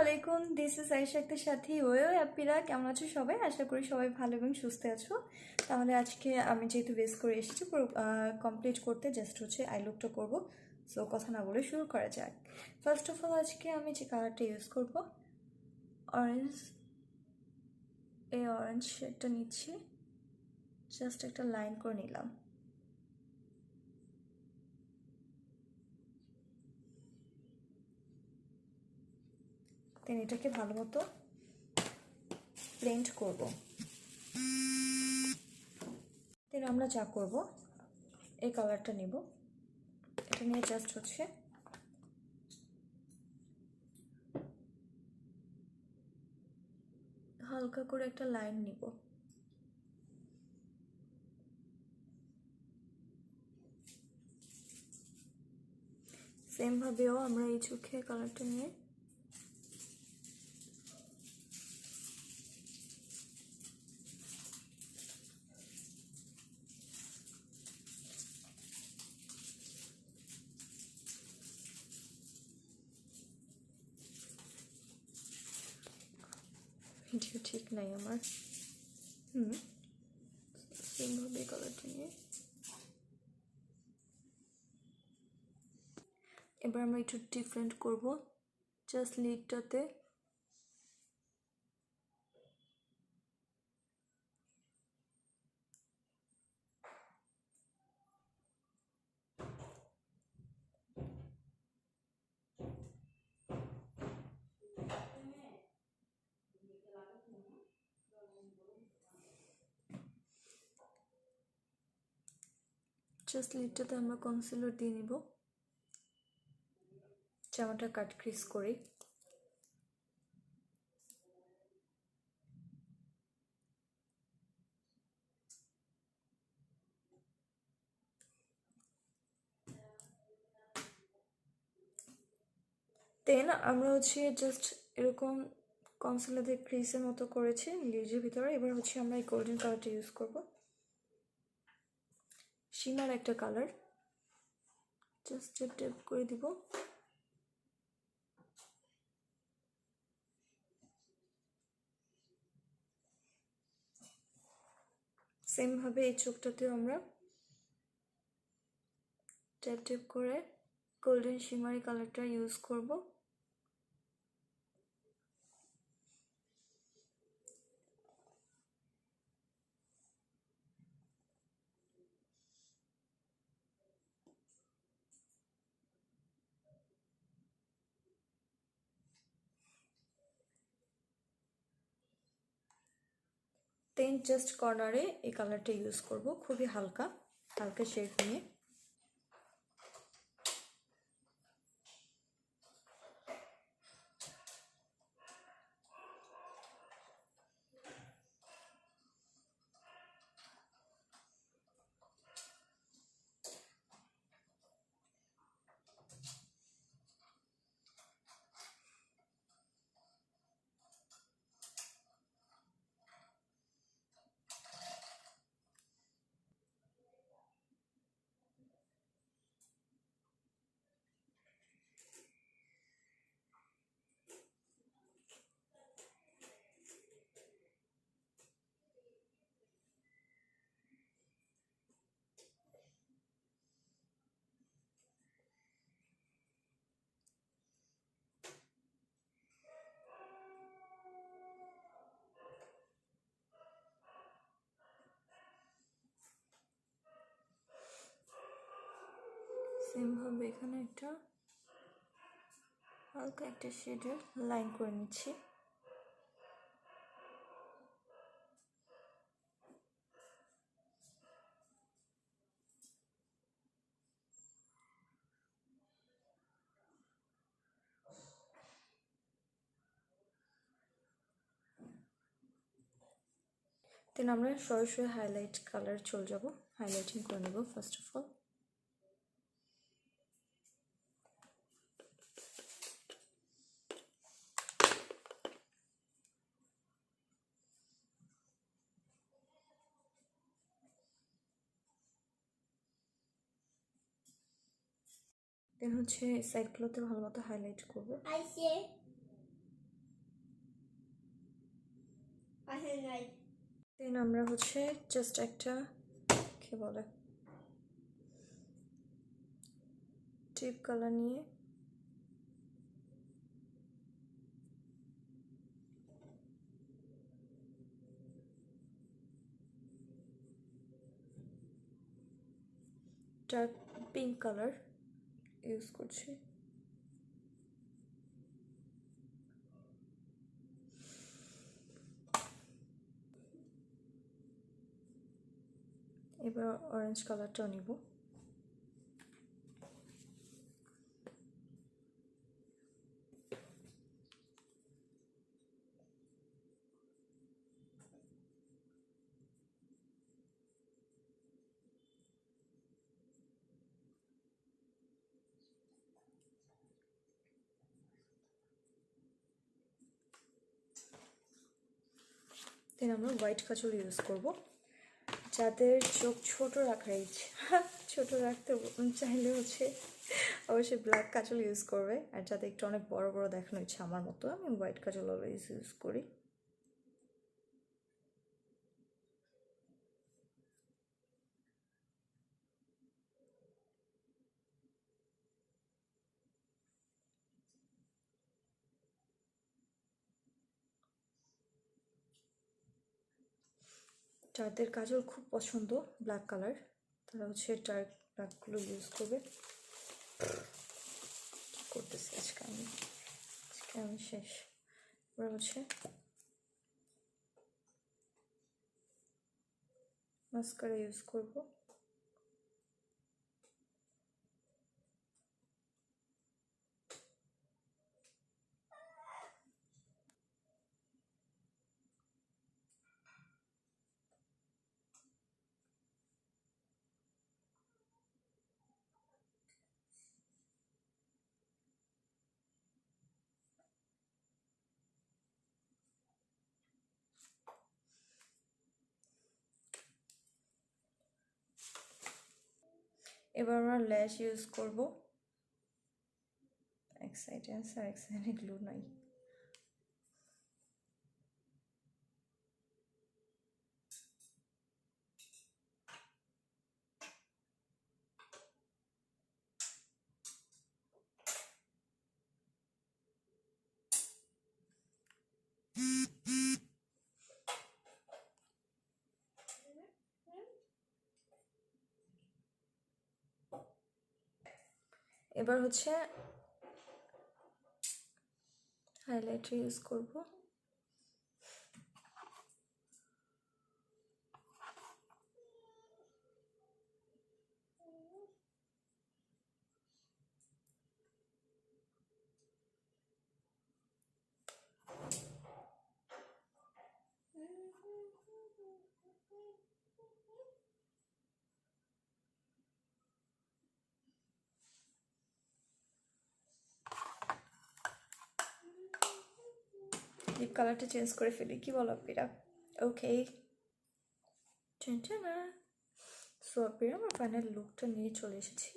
আলাইকুম, this is Ayesha একটা সাথী ওয়েও হ্যাপিরা। কেমন আছো সবাই? আশা করি সবাই ভালো এবং সুস্থ আছো। তাহলে আজকে আমি যেহেতু বেস করে এসেছি পুরো কমপ্লিট করতে, জাস্ট হচ্ছে আই লুকটা করবো। সো কথা না বলে শুরু করা যাক। ফার্স্ট অফ অল আজকে আমি যে কালারটা ইউজ করবো অরেঞ্জ, এই অরেঞ্জ শেডটা নিচ্ছি, জাস্ট একটা লাইন করে নিলাম। দেন এটাকে ভালো মতো ব্লেন্ড করব। দেন আমরা যা করব, এই কালারটা নিব, এটা নিয়ে জাস্ট হচ্ছে হালকা করে একটা লাইন নিব। সেম ভাবেও আমরা এই চোখে কালারটা নিয়ে ভিডিও ঠিক নাই আমার। সেমভাবে কালারটা নিয়ে এবার আমরা একটু ডিফারেন্ট করব, জাস্ট লিডটাতে আমরা কনসিলার দিয়ে নিব, জামাটা কাট ক্রিজ করে। দেন আমরা হচ্ছে জাস্ট এরকম কনসিলার দিয়ে ক্রিজের মতো করেছি লিজের ভিতরে। এবার হচ্ছে আমরা এই গোল্ডেন কালারটা ইউজ করব, শিমার একটা কালার, জাস্ট ট্যাপ করে দিব। সেম ভাবে এই চোখটাতেও আমরা ট্যাপ করে গোল্ডেন শিমারি কালারটা ইউজ করব। দেন জাস্ট কর্নারে এই কালারটা ইউজ করব, খুবই হালকা হালকা শেড নিয়ে। সেম ভাবে এখানে একটা হালকা একটা শেডের লাইন করে নিচ্ছি। দেন আমরা সরাসরি হাইলাইট কালার চলে যাব, হাইলাইটিং করে নেব ফার্স্ট অফ অল। দেন হচ্ছে সাইডগুলোতে ভালো মতো হাইলাইট করবো। দেন আমরা হচ্ছে জাস্ট একটা কি বলে টিপ কালার নিয়ে ডার্ক পিঙ্ক কালার ইউজ করছি। এবার অরেঞ্জ কালারটাও নিব। দেন আমরা হোয়াইট কাজল ইউজ করব। যাদের চোখ ছোট রাখার ইচ্ছা ছোট রাখতে চাইলে হচ্ছে অবশ্যই ব্ল্যাক কাজল ইউজ করবে, আর যাদের একটু অনেক বড় বড় দেখানো ইচ্ছা আমার মতো, আমি হোয়াইট কাজল অলওয়েজ ইউজ করি। যাদের কাজল খুব পছন্দ ব্ল্যাক কালার, তারা হচ্ছে ডার্ক ব্ল্যাকগুলো ইউজ করবে। কী করতেছি আজকে আমি শেষ। এবার হচ্ছে মাস্কারা ইউজ করব। এবার আমরা ল্যাশ ইউজ করব। এক সাইডে আছে আর এক সাইডে গ্লু নাই। এবার হচ্ছে হাইলাইটার ইউজ করব। লিপ কালারটা চেঞ্জ করে ফেলি, কি বলো আপিরা? ওকে, না সো আপিরা আমার ফাইনাল লুকটা নিয়ে চলে এসেছি।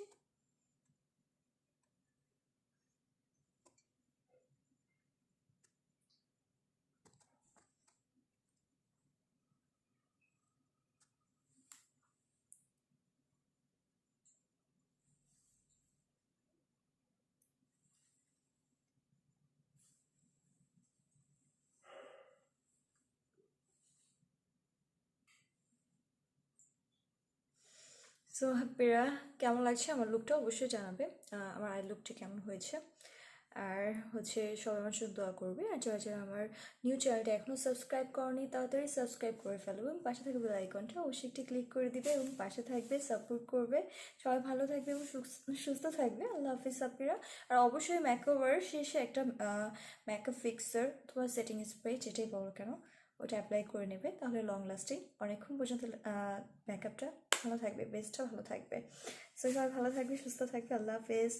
সো হ্যাপিরা, কেমন লাগছে আমার লুকটা অবশ্যই জানাবে, আমার আই লুকটা কেমন হয়েছে। আর হচ্ছে সবাই আমার জন্য দোয়া করবে, আর যারা যারা আমার নিউ চ্যানেলটা এখনও সাবস্ক্রাইব করনি তাড়াতাড়ি সাবস্ক্রাইব করে ফেলবে এবং পাশে থাকবে বেল আইকনটা অবশ্যই একটি ক্লিক করে দিবে এবং পাশে থাকবে, সাপোর্ট করবে। সবাই ভালো থাকবে এবং সুস্থ থাকবে। আল্লাহ হাফিজ সাপিরা। আর অবশ্যই মেকওভার শেষে একটা মেকআপ ফিক্সার অথবা সেটিং স্প্রে যেটাই বলো কেন ওটা অ্যাপ্লাই করে নেবে, তাহলে লং লাস্টিং অনেকক্ষণ পর্যন্ত মেকআপটা ভালো থাকবে, বেস্টটা ভালো থাকবে। সো সবাই ভালো থাকবে, সুস্থ থাকবে। আল্লাহ হাফেজ।